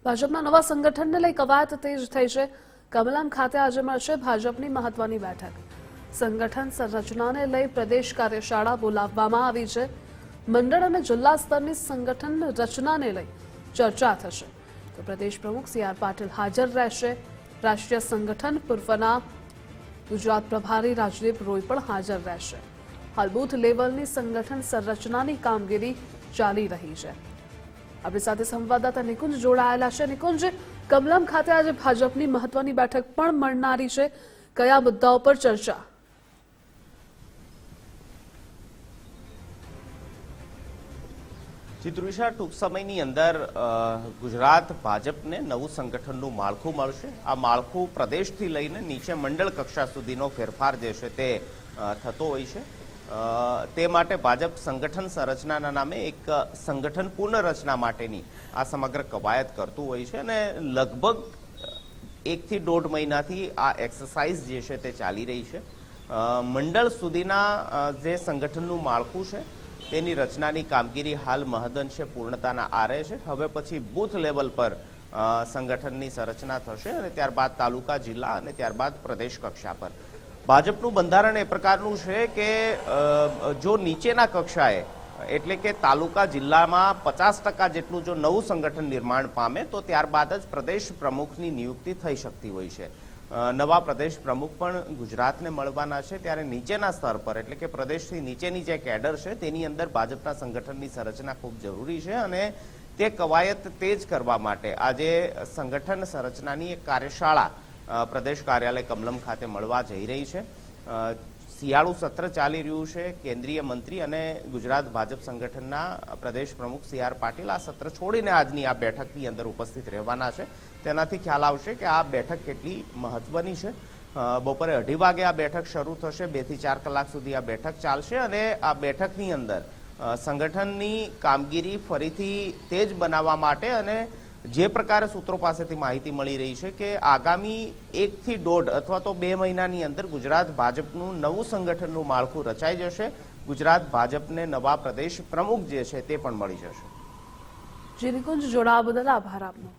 ભાજપના નવા સંગઠનને લઈ કવાયત તેજ થઈ છે। કમલમ ખાતે આજે મળશે ભાજપની મહત્વની બેઠક। સંગઠન સંરચનાને લઈ પ્રદેશ કાર્યશાળા બોલાવવામાં આવી છે। મંડળ અને જિલ્લા સ્તરની સંગઠન રચનાને લઈ ચર્ચા થશે। તો પ્રદેશ પ્રમુખ સી.આર. પાટીલ હાજર રહેશે। રાષ્ટ્રીય સંગઠન પૂર્વના ગુજરાત પ્રભારી રાજદીપ રોય પણ હાજર રહેશે। હાલ બૂથ લેવલની સંગઠન સંરચનાની કામગીરી ચાલી રહી છે। આપણી સાથે સંવાદદાતા નિકુંજ જોડાયેલા છે। નિકુંજ, કમલમ ખાતે આજે ભાજપની મહત્વની બેઠક પણ મળનારી છે। કયા મુદ્દાઓ પર ચર્ચા? ચિત્રુષા, ટૂંક સમયની અંદર ગુજરાત ભાજપને નવું સંગઠનનું માળખું મળશે। આ માળખું પ્રદેશથી લઈને નીચે મંડળ કક્ષા સુધીનો ફેરફાર જે છે તે થતો હોય છે। તે માટે ભાજપ સંગઠન સંરચનાના નામે એક સંગઠન પુનઃરચના માટેની આ સમગ્ર કવાયત કરતું હોય છે અને લગભગ 1 થી 1.5 મહિનાથી આ એક્સરસાઇઝ જે છે તે ચાલી રહી છે। મંડળ સુધીના જે સંગઠનનું માળખું છે તેની રચનાની કામગીરી હાલ મહદઅંશે પૂર્ણતાના આરે છે। હવે પછી બૂથ લેવલ પર સંગઠનની સંરચના થશે અને ત્યારબાદ તાલુકા, જિલ્લા અને ત્યારબાદ પ્રદેશ કક્ષા પર। ભાજપનું બંધારણ એ પ્રકારનું છે કે જો નીચેના કક્ષાએ એટલે કે તાલુકા, જિલ્લામાં 50% જેટલું જો નવું સંગઠન નિર્માણ પામે તો ત્યારબાદ જ પ્રદેશ પ્રમુખની નિયુક્તિ થઈ શકતી હોય છે। નવા પ્રદેશ પ્રમુખ પણ ગુજરાતને મળવાના છે, ત્યારે નીચેના સ્તર પર એટલે કે પ્રદેશથી નીચેની જે કેડર છે તેની અંદર ભાજપના સંગઠનની સંરચના ખૂબ જરૂરી છે અને તે કવાયત તેજ કરવા માટે આજે સંગઠન સંરચનાની એક કાર્યશાળા પ્રદેશ કાર્યાલય કમલમ ખાતે મળવા જઈ રહી છે। શિયાળુ સત્ર ચાલી રહ્યું છે। કેન્દ્રીય મંત્રી અને ગુજરાત ભાજપ સંગઠનના પ્રદેશ પ્રમુખ સી.આર. પાટીલ આ સત્ર છોડીને આજની આ બેઠકની અંદર ઉપસ્થિત રહેવાના છે। તેનાથી ખ્યાલ આવશે કે આ બેઠક કેટલી મહત્વની છે। બપોરે 2:30 વાગે આ બેઠક શરૂ થશે। 2 થી 4 કલાક સુધી આ બેઠક ચાલશે અને આ બેઠકની અંદર સંગઠનની કામગીરી ફરીથી તેજ બનાવવા માટે અને જે પ્રકારે સૂત્રો પાસેથી માહિતી મળી રહી છે કે આગામી 1 થી 1.5 અથવા તો 2 મહિનાની અંદર ગુજરાત ભાજપનું નવું સંગઠનનું માળખું રચાઈ જશે। ગુજરાત ભાજપને નવા પ્રદેશ પ્રમુખ જે છે તે પણ મળી જશે। જી નિકુંજ, જોડાવા બદલ આભાર આપનો।